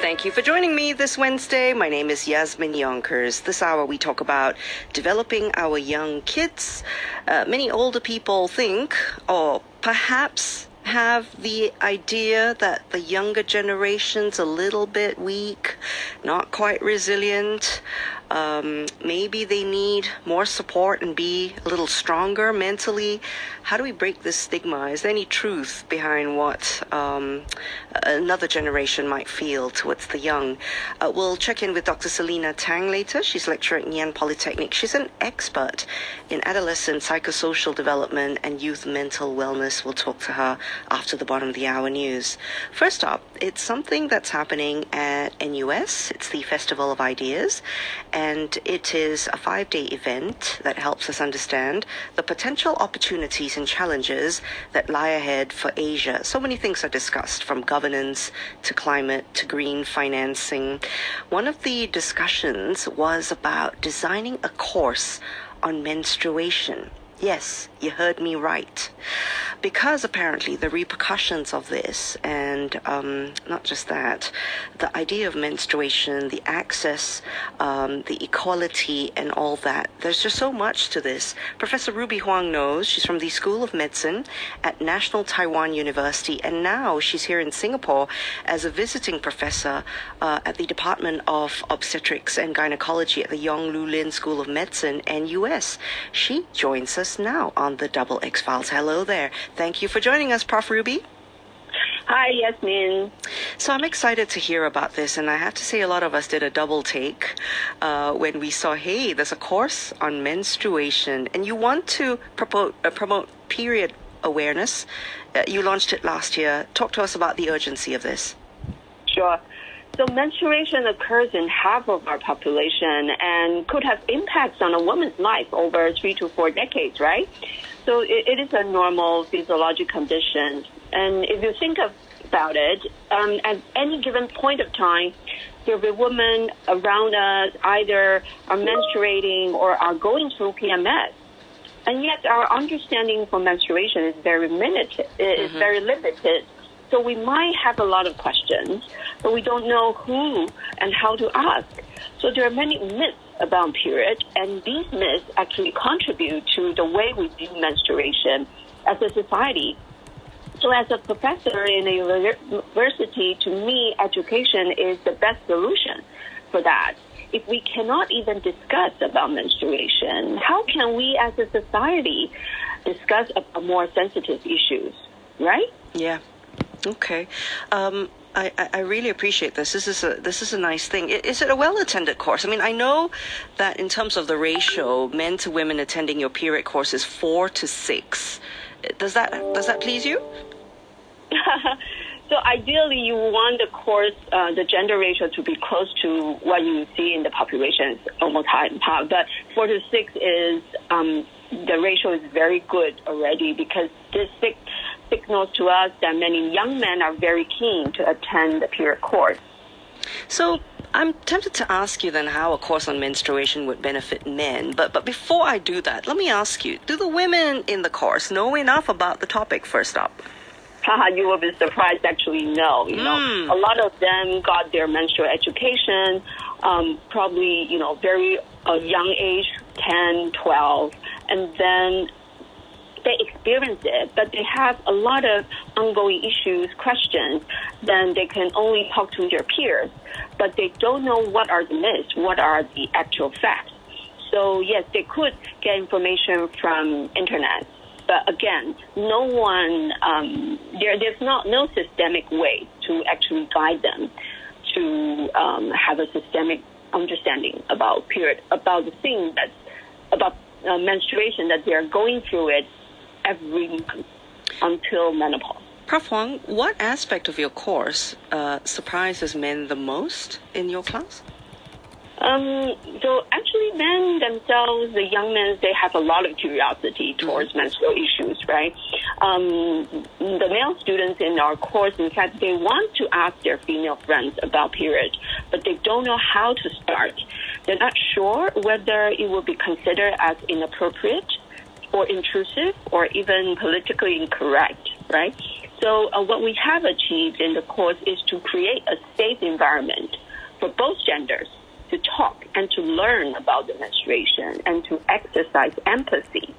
Thank you for joining me this Wednesday. My name is Yasmin Yonkers. This hour we talk about developing our young kids. Many older people think, or perhaps have the idea that the younger generation's a little bit weak, not quite resilient. Maybe they need more support and be a little stronger mentally. How do we break this stigma? Is there any truth behind what another generation might feel towards the young? We'll check in with Dr. Selina Tang later. She's lecturer at Ngee Ann Polytechnic. She's an expert in adolescent psychosocial development and youth mental wellness. We'll talk to her after the bottom of the hour news. First up, it's something that's happening at NUS. It's the Festival of Ideas, and it is a 5-day event that helps us understand the potential opportunities and challenges that lie ahead for Asia. So many things are discussed, from governance to climate to green financing. One of the discussions was about designing a course on menstruation. Yes, you heard me right. Because apparently the repercussions of this, and not just that, the idea of menstruation, the access, the equality, and all that, there's just so much to this. Professor Ruby Huang knows. She's from the School of Medicine at National Taiwan University, and now she's here in Singapore as a visiting professor at the Department of Obstetrics and Gynecology at the Yong Lu Lin School of Medicine, NUS. She joins us now on the Double X Files. Hello there. Thank you for joining us, Prof. Ruby. Hi, Yasmin. So I'm excited to hear about this, and I have to say a lot of us did a double take when we saw, hey, there's a course on menstruation, and you want to promote period awareness. You launched it last year. Talk to us about the urgency of this. Sure. So menstruation occurs in half of our population and could have impacts on a woman's life over 3 to 4 decades, right? So it is a normal physiological condition. And if you think about it, at any given point of time, there will be women around us either are menstruating or are going through PMS. And yet our understanding for menstruation is very limited. Very limited. So we might have a lot of questions, but we don't know who and how to ask. So there are many myths about period, and these myths actually contribute to the way we view menstruation as a society. So as a professor in a university, to me, education is the best solution for that. If we cannot even discuss about menstruation, how can we as a society discuss about more sensitive issues, right? Yeah. Okay. I really appreciate this. This is a nice thing. Is it a well-attended course? I mean, I know that in terms of the ratio, men to women attending your period course is 4 to 6. Does that please you? So ideally, you want the course, the gender ratio to be close to what you see in the population. It's almost half and half. But 4 to 6 is the ratio is very good already, because this signals to us that many young men are very keen to attend the period course. So I'm tempted to ask you then how a course on menstruation would benefit men. But before I do that, let me ask you, do the women in the course know enough about the topic first up? You will be surprised, actually, no. You know, a lot of them got their menstrual education, probably, very young age, 10, 12, and then they experience it, but they have a lot of ongoing issues, questions, then they can only talk to their peers, but they don't know what are the myths, what are the actual facts. So yes, they could get information from internet, but again, no one, there's no systemic way to actually guide them to have a systemic understanding about period, about the thing that's about menstruation, that they are going through it every month until menopause. Prof. Huang, what aspect of your course surprises men the most in your class? So actually men themselves, the young men, they have a lot of curiosity towards menstrual issues, right? The male students in our course, in fact, they want to ask their female friends about period, but they don't know how to start. They're not sure whether it will be considered as inappropriate or intrusive or even politically incorrect, right? So what we have achieved in the course is to create a safe environment for both genders to talk and to learn about the menstruation and to exercise empathy.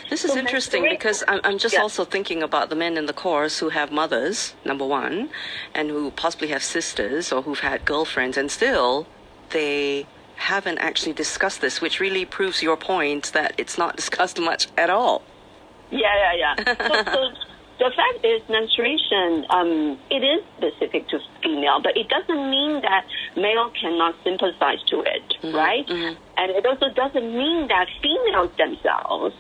This is interesting because I'm just also thinking about the men in the course who have mothers, number one, and who possibly have sisters or who've had girlfriends, and still they haven't actually discussed this, which really proves your point that it's not discussed much at all. Yeah. So the fact is menstruation, it is specific to female, but it doesn't mean that male cannot sympathize to it, right? Mm-hmm. And it also doesn't mean that females themselves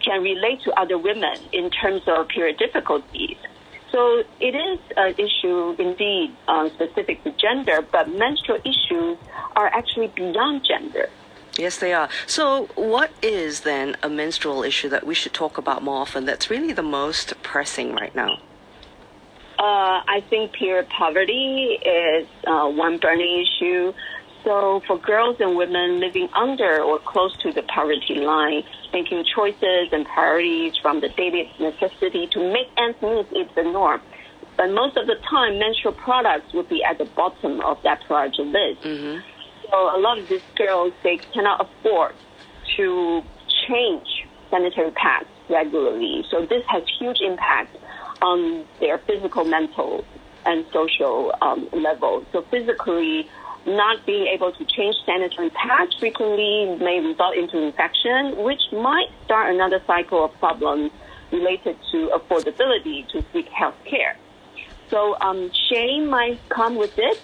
can relate to other women in terms of period difficulties. So it is an issue indeed specific to gender, but menstrual issues are actually beyond gender. Yes, they are. So what is then a menstrual issue that we should talk about more often that's really the most pressing right now? I think period poverty is one burning issue. So for girls and women living under or close to the poverty line, making choices and priorities from the daily necessity to make ends meet is the norm. But most of the time, menstrual products would be at the bottom of that priority list. Mm-hmm. So a lot of these girls, they cannot afford to change sanitary pads regularly. So this has huge impact on their physical, mental, and social level. So physically, not being able to change sanitary pads frequently may result into infection, which might start another cycle of problems related to affordability to seek health care. So shame might come with it.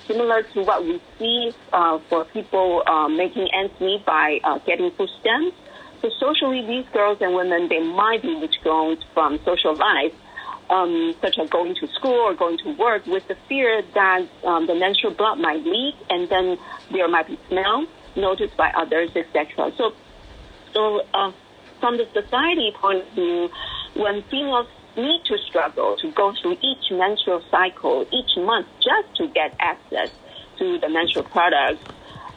Similar to what we see for people making ends meet by getting food stamps. So socially, these girls and women, they might be withdrawn from social life, such as going to school or going to work with the fear that the menstrual blood might leak and then there might be smell noticed by others, etc. So from the society point of view, when females need to struggle to go through each menstrual cycle each month just to get access to the menstrual products,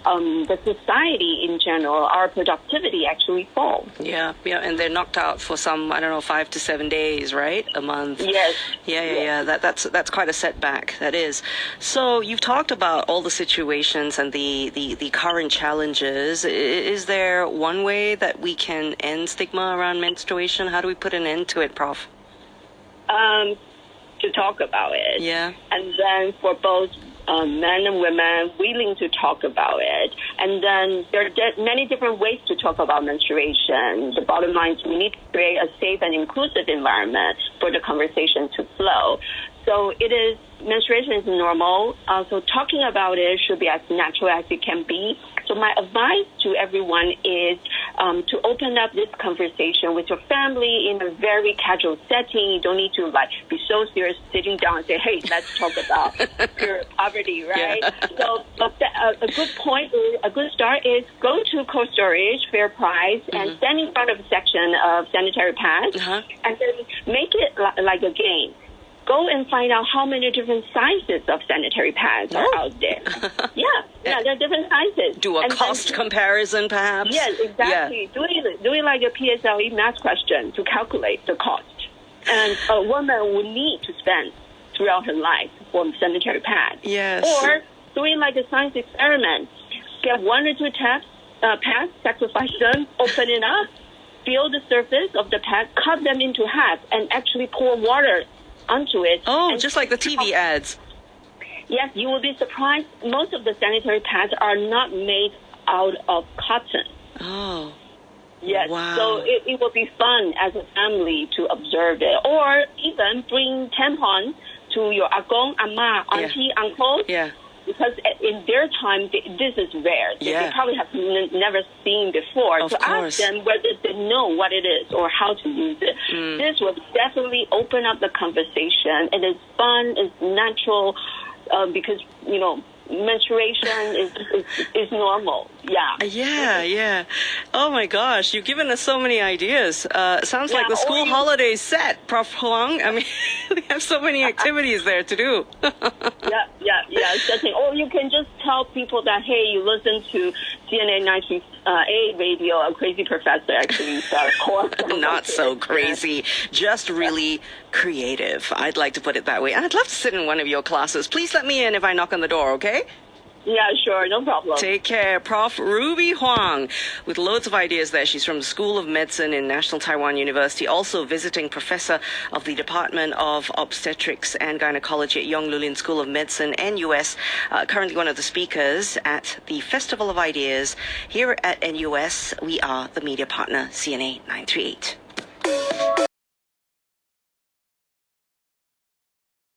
the society in general, our productivity actually falls. Yeah, and they're knocked out for some, 5 to 7 days, right? A month. Yes. Yeah. That's quite a setback. That is. So you've talked about all the situations and the current challenges. Is there one way that we can end stigma around menstruation? How do we put an end to it, Prof? To talk about it. Yeah. And then for both men and women willing to talk about it. And then there are many different ways to talk about menstruation. The bottom line is we need to create a safe and inclusive environment for the conversation to flow. So menstruation is normal. So talking about it should be as natural as it can be. So my advice to everyone is to open up this conversation with your family in a very casual setting. You don't need to be so serious sitting down and say, hey, let's talk about pure poverty, right? Yeah. So a good start is go to cold storage, fair price, and stand in front of a section of sanitary pads, and then make it like a game. Go and find out how many different sizes of sanitary pads are out there. Yeah, there are different sizes. Do a cost comparison, perhaps? Yes, exactly. Yeah. Doing like a PSLE math question to calculate the cost. And a woman would need to spend throughout her life for sanitary pads. Yes. Or doing like a science experiment. Get 1 or 2 pads, sacrifice them, open it up, feel the surface of the pad, cut them into half, and actually pour water onto it. Oh, just like the TV ads. Yes, you will be surprised. Most of the sanitary pads are not made out of cotton. Oh. Yes. Wow. So it will be fun as a family to observe it. Or even bring tampons to your agong, ama, auntie, uncle. Yeah. Because in their time, this is rare. They probably have never seen before. Of so course. Ask them whether they know what it is or how to use it. This will definitely open up the conversation. It is fun, it's natural, because, menstruation is normal. Yeah. Oh my gosh, you've given us so many ideas. Sounds like the school holidays set, Prof. Huang. I mean, They have so many activities there to do. Yeah. Setting. Or you can just tell people that, hey, you listen to CNA938 radio, a crazy professor actually started a course. Not so crazy, just really creative. I'd like to put it that way. I'd love to sit in one of your classes. Please let me in if I knock on the door, okay? Yeah, sure, no problem. Take care. Prof. Ruby Huang, with loads of ideas there. She's from the School of Medicine in National Taiwan University, also visiting professor of the Department of Obstetrics and Gynecology at Yonglulin School of Medicine, NUS, currently one of the speakers at the Festival of Ideas here at NUS. We are the media partner, CNA 938.